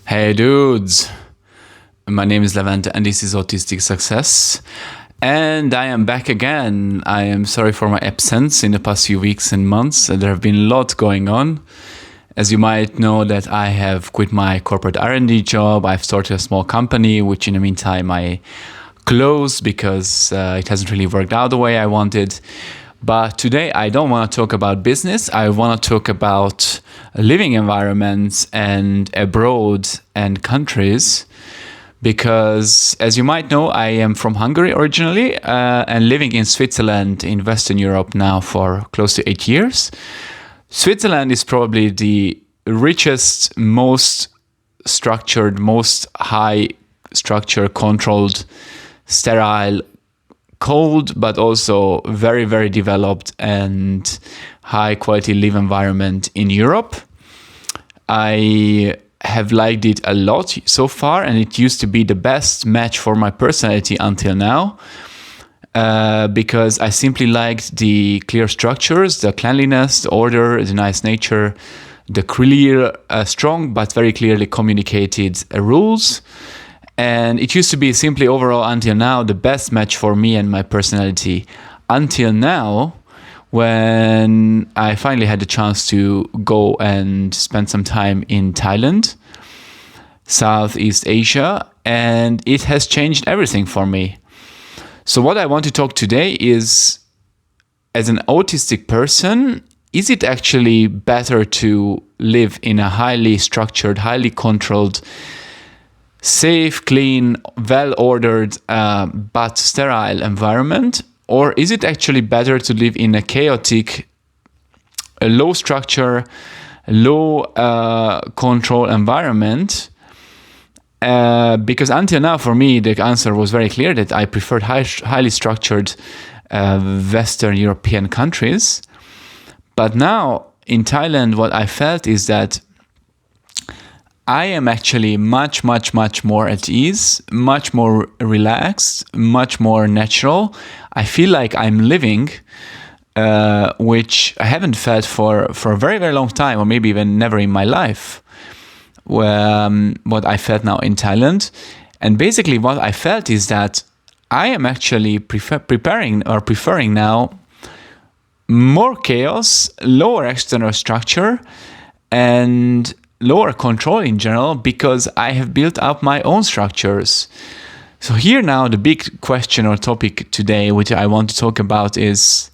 Hey dudes, my name is Levent and this is Autistic Success. And I am back again. I am sorry for my absence in the past few weeks and months. There have been a lot going on. As you might know that I have quit my corporate R&D job. I've started a small company, which in the meantime I closed because it hasn't really worked out the way I wanted. But today I don't want to talk about business. I want to talk about living environments and abroad and countries. Because as you might know, I am from Hungary originally and living in Switzerland in Western Europe now for close to 8 years. Switzerland is probably the richest, most structured, most high structure controlled, sterile, cold, but also very, very developed and high quality live environment in Europe. I have liked it a lot so far, and it used to be the best match for my personality until now, because I simply liked the clear structures, the cleanliness, the order, the nice nature, the clear, strong but very clearly communicated rules. And it used to be simply overall until now the best match for me and my personality until now, when I finally had the chance to go and spend some time in Thailand, Southeast Asia, and it has changed everything for me. So what I want to talk today is, as an autistic person, is it actually better to live in a highly structured, highly controlled, safe, clean, well-ordered, but sterile environment? Or is it actually better to live in a chaotic, low structure, low control environment? Because until now, for me, the answer was very clear that I preferred highly structured Western European countries. But now in Thailand, what I felt is that I am actually much, much, much more at ease, much more relaxed, much more natural. I feel like I'm living, which I haven't felt for a very, very long time, or maybe even never in my life, what I felt now in Thailand. And basically what I felt is that I am actually preferring now more chaos, lower external structure, and lower control in general, because I have built up my own structures. So here now the big question or topic today, which I want to talk about, is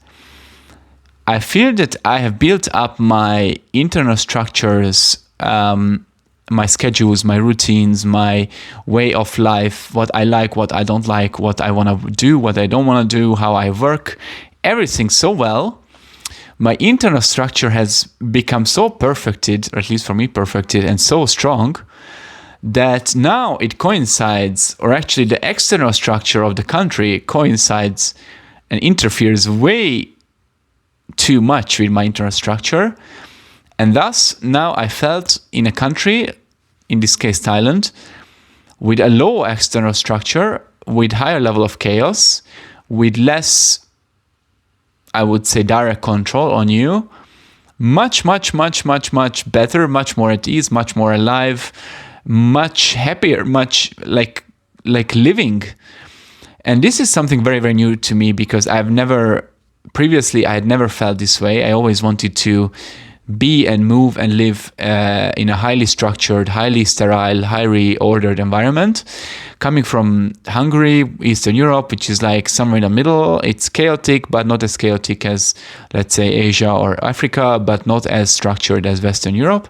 I feel that I have built up my internal structures, my schedules, my routines, my way of life, what I like, what I don't like, what I want to do, what I don't want to do, how I work, everything so well. My internal structure has become so perfected, or at least for me perfected, and so strong, that now it coincides, or actually the external structure of the country coincides and interferes way too much with my internal structure. And thus now I felt in a country, in this case Thailand, with a low external structure, with higher level of chaos, with less, I would say, direct control on you, much, much, much, much, much better, much more at ease, much more alive, much happier, much like living. And this is something very, very new to me, because I had never felt this way. I always wanted to be and move and live in a highly structured, highly sterile, highly ordered environment. Coming from Hungary, Eastern Europe, which is like somewhere in the middle, it's chaotic, but not as chaotic as, let's say, Asia or Africa, but not as structured as Western Europe.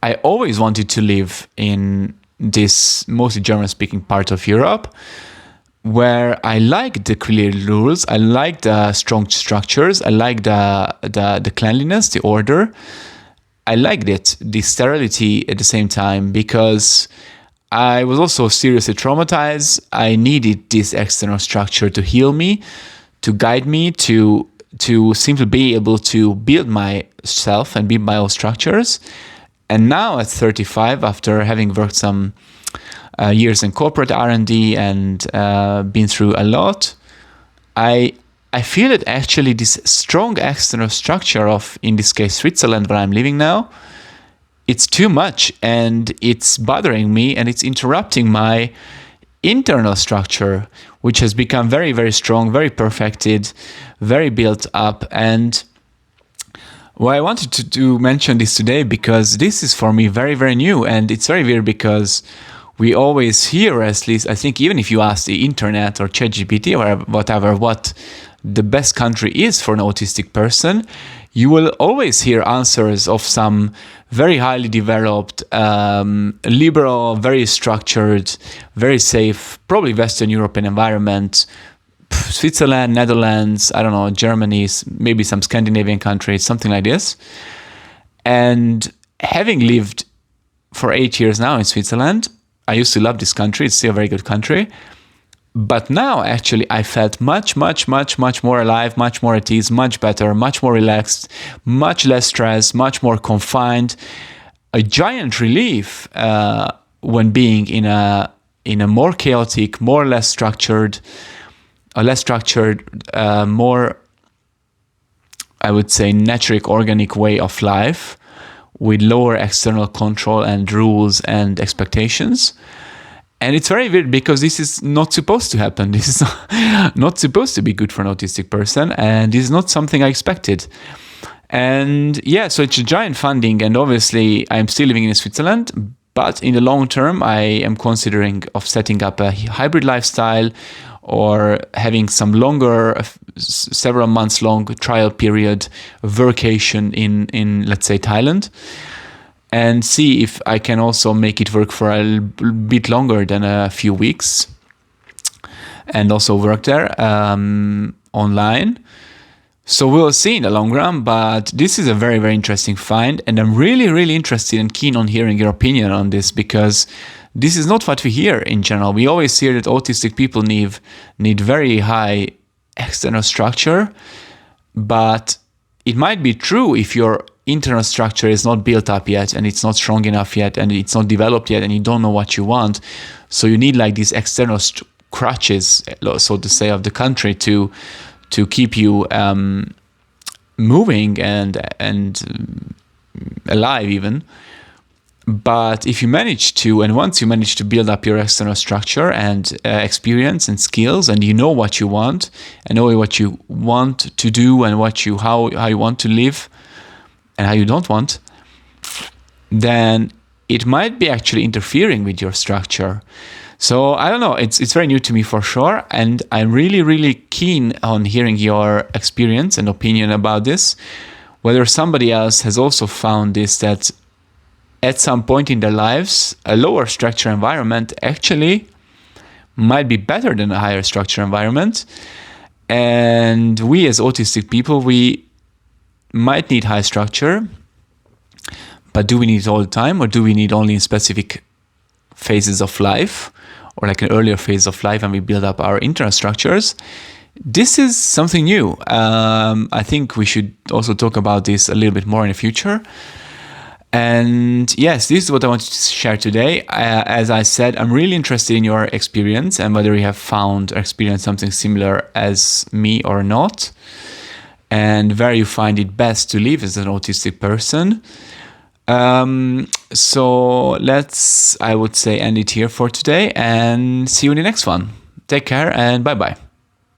I always wanted to live in this mostly German-speaking part of Europe, where I like the clear rules, I like the strong structures, I like the cleanliness, the order. I liked it, the sterility at the same time, because I was also seriously traumatized. I needed this external structure to heal me, to guide me, to simply be able to build myself and build my own structures. And now at 35, after having worked some years in corporate R&D and been through a lot, I feel that actually this strong external structure of, in this case, Switzerland, where I'm living now, it's too much and it's bothering me and it's interrupting my internal structure, which has become very, very strong, very perfected, very built up. And why I wanted to mention this today, because this is for me very, very new. And it's very weird because we always hear, at least I think, even if you ask the internet or ChatGPT or whatever, what the best country is for an autistic person, you will always hear answers of some very highly developed, liberal, very structured, very safe, probably Western European environment. Switzerland, Netherlands, I don't know, Germany, maybe some Scandinavian countries, something like this. And having lived for 8 years now in Switzerland, I used to love this country. It's still a very good country. But now, actually, I felt much, much, much, much more alive, much more at ease, much better, much more relaxed, much less stress, much more confined. A giant relief when being in a more chaotic, more or less structured, more, I would say, natural, organic way of life with lower external control and rules and expectations. And it's very weird because this is not supposed to happen. This is not supposed to be good for an autistic person, and this is not something I expected. And yeah, so it's a giant funding, and obviously I'm still living in Switzerland, but in the long term, I am considering of setting up a hybrid lifestyle or having some longer, several months long trial period vacation in let's say Thailand, and see if I can also make it work for a bit longer than a few weeks, and also work there online. So we'll see in the long run, but this is a very, very interesting find, and I'm really, really interested and keen on hearing your opinion on this, because this is not what we hear in general. We always hear that autistic people need very high external structure, but it might be true if your internal structure is not built up yet, and it's not strong enough yet, and it's not developed yet, and you don't know what you want. So you need like these external crutches, so to say, of the country to keep you moving and alive even. But if you manage to, and once you manage to build up your external structure and experience and skills, and you know what you want, and know what you want to do, and how you want to live, and how you don't want, then it might be actually interfering with your structure. So I don't know, it's very new to me for sure, and I'm really, really keen on hearing your experience and opinion about this, whether somebody else has also found this, that at some point in their lives, a lower structure environment actually might be better than a higher structure environment. And we as autistic people, we might need high structure, but do we need it all the time, or do we need only in specific phases of life, or like an earlier phase of life, and we build up our internal structures? This is something new. I think we should also talk about this a little bit more in the future. And yes, this is what I wanted to share today. As I said, I'm really interested in your experience and whether you have found or experienced something similar as me or not, and where you find it best to live as an autistic person. So let's, I would say, end it here for today, and see you in the next one. Take care and bye-bye.